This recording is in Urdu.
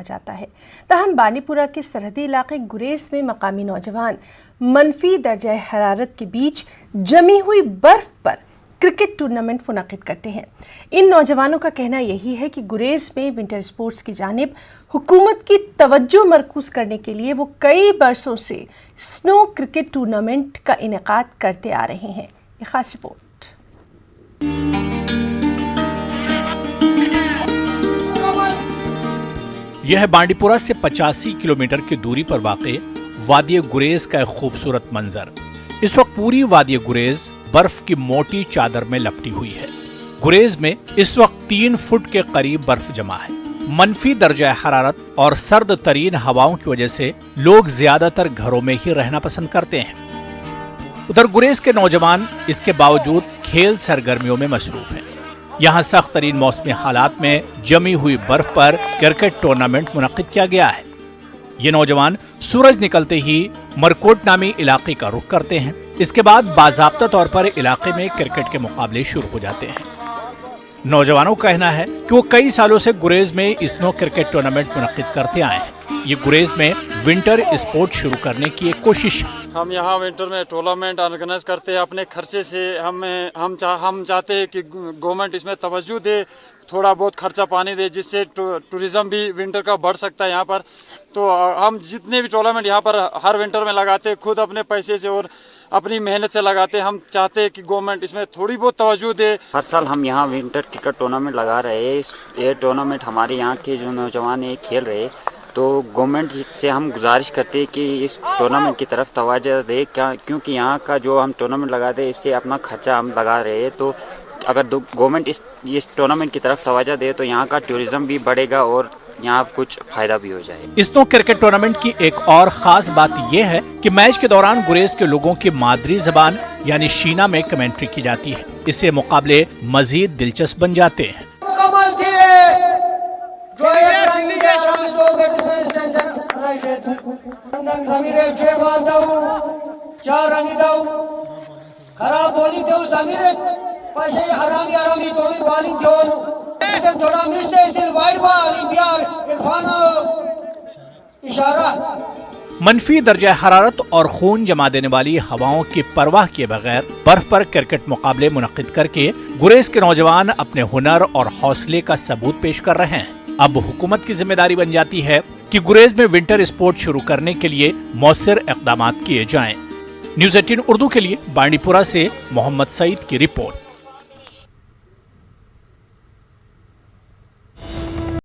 جاتا ہے۔ تاہم بانڈی پورہ کے سرحدی علاقے گریز میں مقامی نوجوان منفی درجہ حرارت کے بیچ جمی ہوئی برف پر کرکٹ ٹورنامنٹ منعقد کرتے ہیں۔ ان نوجوانوں کا کہنا یہی ہے کہ گریز میں ونٹر سپورٹس کی جانب حکومت کی توجہ مرکوز کرنے کے لیے وہ کئی برسوں سے سنو کرکٹ ٹورنامنٹ کا انعقاد کرتے آ رہے ہیں۔ یہ خاص رپورٹ۔ یہ ہے بانڈی پورہ سے 85 کلومیٹر کی دوری پر واقع وادی گریز کا ایک خوبصورت منظر۔ اس وقت پوری وادی گریز برف کی موٹی چادر میں لپٹی ہوئی ہے۔ گریز میں اس وقت 3 فٹ کے قریب برف جمع ہے۔ منفی درجہ حرارت اور سرد ترین ہواؤں کی وجہ سے لوگ زیادہ تر گھروں میں ہی رہنا پسند کرتے ہیں۔ ادھر گریز کے نوجوان اس کے باوجود کھیل سرگرمیوں میں مصروف ہیں۔ یہاں سخت ترین موسمی حالات میں جمی ہوئی برف پر کرکٹ ٹورنامنٹ منعقد کیا گیا ہے۔ یہ نوجوان سورج نکلتے ہی مرکوٹ نامی علاقے کا رخ کرتے ہیں۔ اس کے بعد باضابطہ طور پر علاقے میں کرکٹ کے مقابلے شروع ہو جاتے ہیں۔ نوجوانوں کا کہنا ہے کہ وہ کئی سالوں سے گریز میں اسنو کرکٹ ٹورنامنٹ منعقد کرتے آئے ہیں۔ یہ گریز میں ونٹر اسپورٹ شروع کرنے کی ایک کوشش ہے۔ ہم یہاں ونٹر میں ٹورنامنٹ آرگنائز کرتے ہیں اپنے خرچے سے۔ ہم چاہتے ہیں کہ گورنمنٹ اس میں توجہ دے، تھوڑا بہت خرچہ پانی دے، جس سے ٹوریزم بھی ونٹر کا بڑھ سکتا ہے یہاں پر۔ تو ہم جتنے بھی ٹورنامنٹ یہاں پر ہر ونٹر میں لگاتے ہیں، خود اپنے پیسے سے اور اپنی محنت سے لگاتے ہیں۔ ہم چاہتے ہیں کہ گورنمنٹ اس میں تھوڑی بہت توجہ دے۔ ہر سال ہم یہاں ونٹر کرکٹ ٹورنامنٹ لگا رہے ہیں۔ یہ ٹورنامنٹ ہمارے یہاں کے جو نوجوان ہیں کھیل رہے، تو گورنمنٹ سے ہم گزارش کرتے ہیں کہ اس ٹورنامنٹ کی طرف توجہ دے، کیونکہ یہاں کا جو ہم ٹورنامنٹ لگاتے ہیں اس سے اپنا خرچہ ہم لگا رہے ہیں۔ تو اگر گورنمنٹ اس ٹورنامنٹ کی طرف توجہ دے تو یہاں کا ٹورزم بھی بڑھے گا اور یہاں کچھ فائدہ بھی ہو جائے۔ اسنو کرکٹ ٹورنامنٹ کی ایک اور خاص بات یہ ہے کہ میچ کے دوران گریز کے لوگوں کی مادری زبان یعنی شینا میں کمنٹری کی جاتی ہے۔ اس سے مقابلے مزید دلچسپ بن جاتے ہیں۔ منفی درجہ حرارت اور خون جما دینے والی ہواؤں کی پرواہ کیے بغیر برف پر کرکٹ مقابلے منعقد کر کے گریز کے نوجوان اپنے ہنر اور حوصلے کا ثبوت پیش کر رہے ہیں۔ اب حکومت کی ذمہ داری بن جاتی ہے کہ گریز میں ونٹر اسپورٹ شروع کرنے کے لیے مؤثر اقدامات کیے جائیں۔ نیوز 18 اردو کے لیے بانڈی پورہ سے محمد سعید کی رپورٹ۔